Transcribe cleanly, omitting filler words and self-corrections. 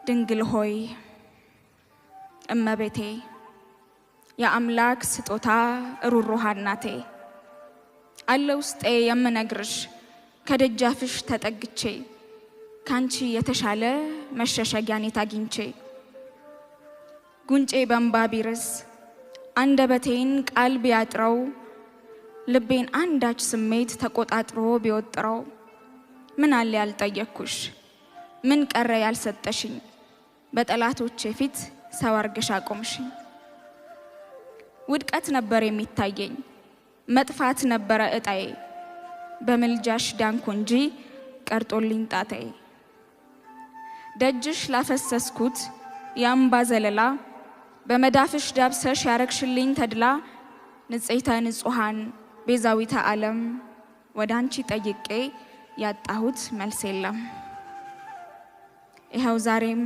ድንግል ሆይ እመቤቴ የአምላክ ስጦታ ሩሩሃ እናቴ አለ ውስጤ የምነግርሽ ከደጃፍሽ ተጠግቼ ካንቺ የተሻለ መሸሸጊያኔት አግኝቼ ጉንጬ በእንባ ቢርስ አንደበቴን ቃል ቢያጥረው ልቤን አንዳች ስሜት ተቆጣጥሮ ቢወጥረው ምን አለ ያልጠየቅኩሽ ምን ቀረ ያልሰጠሽኝ በጠላቶቼ ፊት ሰው አርገሽ አቆምሽኝ። ውድቀት ነበር የሚታየኝ መጥፋት ነበረ እጣዬ በምልጃሽ ዳንኩ እንጂ ቀርጦልኝ ጣጣዬ። ደጅሽ ላፈሰስኩት የአምባ ዘለላ በመዳፍሽ ዳብሰሽ ያረግሽልኝ ተድላ ንጽሕተ ንጹሐን ቤዛዊተ ዓለም ወዳንቺ ጠይቄ ያጣሁት መልስ የለም። ይኸው ዛሬም